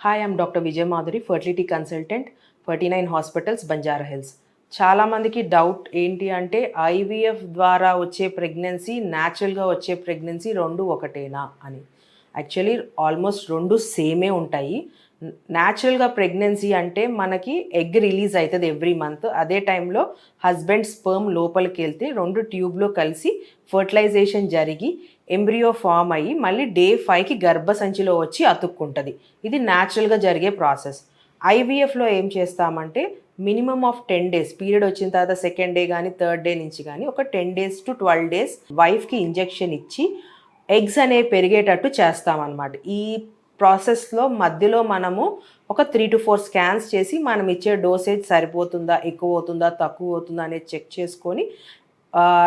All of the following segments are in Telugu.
Hi, I'm doctor Vijaya Madhuri, fertility consultant, 39 hospitals, Banjara hills. చాలామందికి డౌట్ ఏంటి అంటే ఐవీఎఫ్ ద్వారా వచ్చే ప్రెగ్నెన్సీ, న్యాచురల్గా వచ్చే ప్రెగ్నెన్సీ రెండు ఒకటేనా అని. యాక్చువల్లీ ఆల్మోస్ట్ రెండు సేమే ఉంటాయి. న్యాచురల్గా ప్రెగ్నెన్సీ అంటే మనకి ఎగ్ రిలీజ్ అవుతుంది ఎవ్రీ మంత్. అదే టైంలో హస్బెండ్ స్పర్మ్ లోపలికి వెళ్తే రెండు ట్యూబ్లో కలిసి ఫర్టిలైజేషన్ జరిగి ఎంబ్రియో ఫామ్ అయ్యి మళ్ళీ డే 5కి గర్భసంచిలో వచ్చి అతుక్కుంటుంది. ఇది న్యాచురల్గా జరిగే ప్రాసెస్. ఐవీఎఫ్లో ఏం చేస్తామంటే మినిమమ్ ఆఫ్ 10 days పీరియడ్ వచ్చిన తర్వాత సెకండ్ డే కానీ థర్డ్ డే నుంచి కానీ ఒక 10 days to 12 days వైఫ్కి ఇంజెక్షన్ ఇచ్చి ఎగ్స్ అనేవి పెరిగేటట్టు చేస్తామన్నమాట. ఈ ప్రాసెస్లో మధ్యలో మనము ఒక 3 to 4 స్కాన్స్ చేసి మనం ఇచ్చే డోసేజ్ సరిపోతుందా, ఎక్కువ అవుతుందా, తక్కువ అవుతుందా అనేది చెక్ చేసుకొని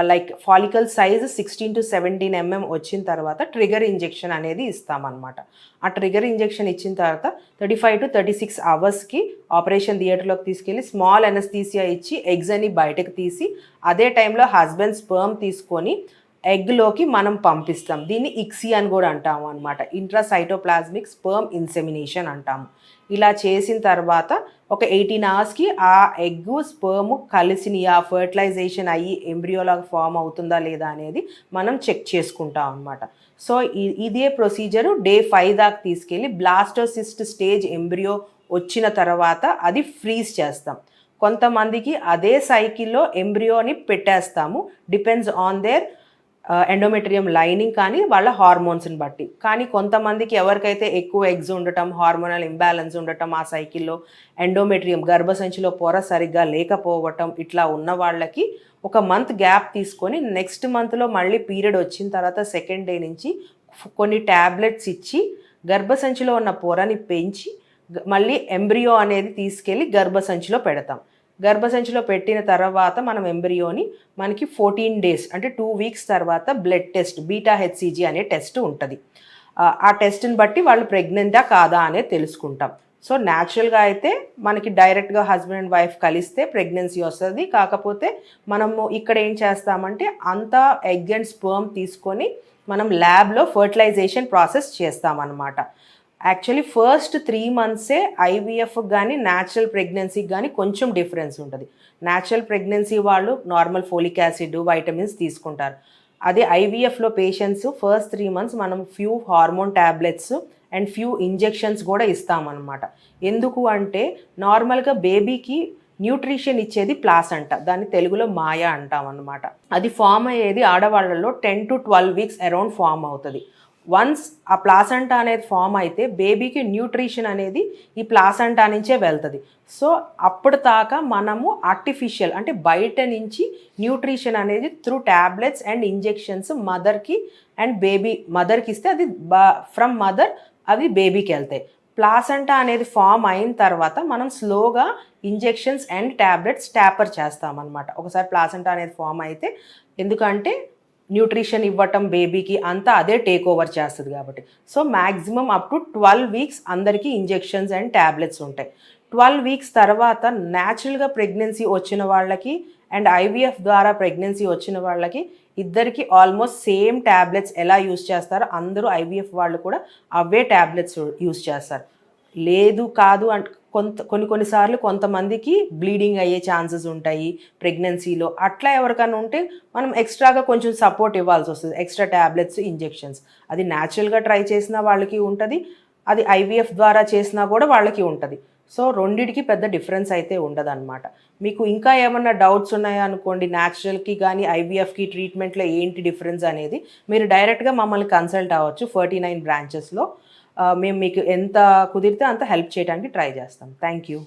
like follicle size 16 to 17 mm వచ్చిన తర్వాత ట్రిగర్ ఇంజెక్షన్ అనేది ఇస్తామన్నమాట. ఆ ట్రిగర్ ఇంజెక్షన్ ఇచ్చిన తర్వాత 35 to 36 hours ఆపరేషన్ థియేటర్లోకి తీసుకెళ్ళి స్మాల్ అనస్థీసియా ఇచ్చి ఎగ్స్ అని బయటకు తీసి అదే టైంలో హస్బెండ్ స్పర్మ్ తీసుకొని ఎగ్లోకి మనం పంపిస్తాం. దీన్ని ఇక్సీ అని కూడా అంటాము అనమాట. ఇంట్రాసైటోప్లాస్మిక్ స్పర్మ్ ఇన్సెమినేషన్ అంటాము. ఇలా చేసిన తర్వాత ఒక 18 hours ఆ ఎగ్ స్పర్మ్ కలిసినయా, ఫర్టిలైజేషన్ అయ్యి ఎంబ్రియోలాగా ఫామ్ అవుతుందా లేదా అనేది మనం చెక్ చేసుకుంటాం అనమాట. సో ఇదే ప్రొసీజరు డే 5 దాకా తీసుకెళ్ళి బ్లాస్టోసిస్ట్ స్టేజ్ ఎంబ్రియో వచ్చిన తర్వాత అది ఫ్రీజ్ చేస్తాం. కొంతమందికి అదే సైకిల్లో ఎంబ్రియోని పెట్టేస్తాము, depends on their endometrium lining కానీ వాళ్ళ హార్మోన్స్ని బట్టి. కానీ కొంతమందికి ఎవరికైతే ఎక్కువ ఎగ్స్ ఉండటం, హార్మోనల్ ఇంబ్యాలెన్స్ ఉండటం, ఆ సైకిల్లో ఎండోమెట్రియం గర్భసంచిలో పొర సరిగ్గా లేకపోవటం, ఇట్లా ఉన్న వాళ్ళకి ఒక మంత్ గ్యాప్ తీసుకొని నెక్స్ట్ మంత్లో మళ్ళీ పీరియడ్ వచ్చిన తర్వాత సెకండ్ డే నుంచి కొన్ని ట్యాబ్లెట్స్ ఇచ్చి గర్భసంచిలో ఉన్న పొరని పెంచి మళ్ళీ ఎంబ్రియో అనేది తీసుకెళ్ళి గర్భసంచిలో పెడతాం. గర్భసంచిలో పెట్టిన తర్వాత మనం ఎంబ్రియోని మనకి 14 days అంటే 2 weeks తర్వాత బ్లడ్ టెస్ట్ బీటా హెచ్సిజీ అనే టెస్ట్ ఉంటుంది. ఆ టెస్ట్ని బట్టి వాళ్ళు ప్రెగ్నెంటా కాదా అనేది తెలుసుకుంటాం. సో న్యాచురల్గా అయితే మనకి డైరెక్ట్గా హస్బెండ్ అండ్ వైఫ్ కలిస్తే ప్రెగ్నెన్సీ వస్తుంది. కాకపోతే మనము ఇక్కడ ఏం చేస్తామంటే అంతా ఎగ్ అండ్ స్పర్మ్ తీసుకొని మనం ల్యాబ్లో ఫర్టిలైజేషన్ ప్రాసెస్ చేస్తామన్నమాట. యాక్చువల్లీ ఫస్ట్ 3 months ఐవీఎఫ్ కానీ న్యాచురల్ ప్రెగ్నెన్సీకి కానీ కొంచెం డిఫరెన్స్ ఉంటుంది. న్యాచురల్ ప్రెగ్నెన్సీ వాళ్ళు నార్మల్ ఫోలిక్ యాసిడ్, వైటమిన్స్ తీసుకుంటారు. అదే ఐవీఎఫ్లో పేషెంట్స్ ఫస్ట్ 3 months మనం few hormone tablets and few injections కూడా ఇస్తామన్నమాట. ఎందుకు అంటే నార్మల్గా బేబీకి న్యూట్రిషన్ ఇచ్చేది ప్లాసెంటా, దాన్ని తెలుగులో మాయ అంటాం అన్నమాట. అది ఫామ్ అయ్యేది ఆడవాళ్ళలో 10 to 12 weeks అరౌండ్ ఫామ్ అవుతుంది. వన్స్ ఆ ప్లాసెంటా అనేది ఫామ్ అయితే బేబీకి న్యూట్రిషన్ అనేది ఈ ప్లాసెంటా నుంచే వెళ్తుంది. సో అప్పుడు దాకా మనము ఆర్టిఫిషియల్ అంటే బయట నుంచి న్యూట్రిషన్ అనేది త్రూ ట్యాబ్లెట్స్ అండ్ ఇంజెక్షన్స్ మదర్కి అండ్ మదర్కి ఇస్తే అది ఫ్రమ్ మదర్ అవి బేబీకి వెళ్తాయి. ప్లాసెంటా అనేది ఫామ్ అయిన తర్వాత మనం స్లోగా ఇంజెక్షన్స్ అండ్ ట్యాబ్లెట్స్ ట్యాపర్ చేస్తామన్నమాట. ఒకసారి ప్లాసెంటా అనేది ఫామ్ అయితే, ఎందుకంటే న్యూట్రిషన్ ఇవ్వటం బేబీకి అంతా అదే టేక్ ఓవర్ చేస్తుంది కాబట్టి. So maximum up to 12 weeks అందరికీ ఇంజెక్షన్స్ అండ్ ట్యాబ్లెట్స్ ఉంటాయి. 12 weeks తర్వాత న్యాచురల్గా ప్రెగ్నెన్సీ వచ్చిన వాళ్ళకి అండ్ ఐవీఎఫ్ ద్వారా ప్రెగ్నెన్సీ వచ్చిన వాళ్ళకి ఇద్దరికి ఆల్మోస్ట్ సేమ్ ట్యాబ్లెట్స్ ఎలా యూస్ చేస్తారో అందరూ ఐవీఎఫ్ వాళ్ళు కూడా అవే ట్యాబ్లెట్స్ యూస్ చేస్తారు. లేదు కాదు అంటే కొన్నిసార్లు కొంతమందికి బ్లీడింగ్ అయ్యే ఛాన్సెస్ ఉంటాయి ప్రెగ్నెన్సీలో. అట్లా ఎవరికైనా ఉంటే మనం ఎక్స్ట్రాగా కొంచెం సపోర్ట్ ఇవ్వాల్సి వస్తుంది, ఎక్స్ట్రా ట్యాబ్లెట్స్, ఇంజెక్షన్స్. అది న్యాచురల్గా ట్రై చేసిన వాళ్ళకి ఉంటుంది, అది ఐవీఎఫ్ ద్వారా చేసినా కూడా వాళ్ళకి ఉంటుంది. సో రెండిటికి పెద్ద డిఫరెన్స్ అయితే ఉండదన్నమాట. మీకు ఇంకా ఏమన్నా డౌట్స్ ఉన్నాయా అనుకోండి, న్యాచురల్కి కానీ ఐవీఎఫ్కి ట్రీట్మెంట్లో ఏంటి డిఫరెన్స్ అనేది, మీరు డైరెక్ట్గా మమ్మల్ని కన్సల్ట్ అవ్వచ్చు 49 branches. మేము మీకు ఎంత కుదిరితే అంత హెల్ప్ చేయడానికి ట్రై చేస్తాం. Thank you.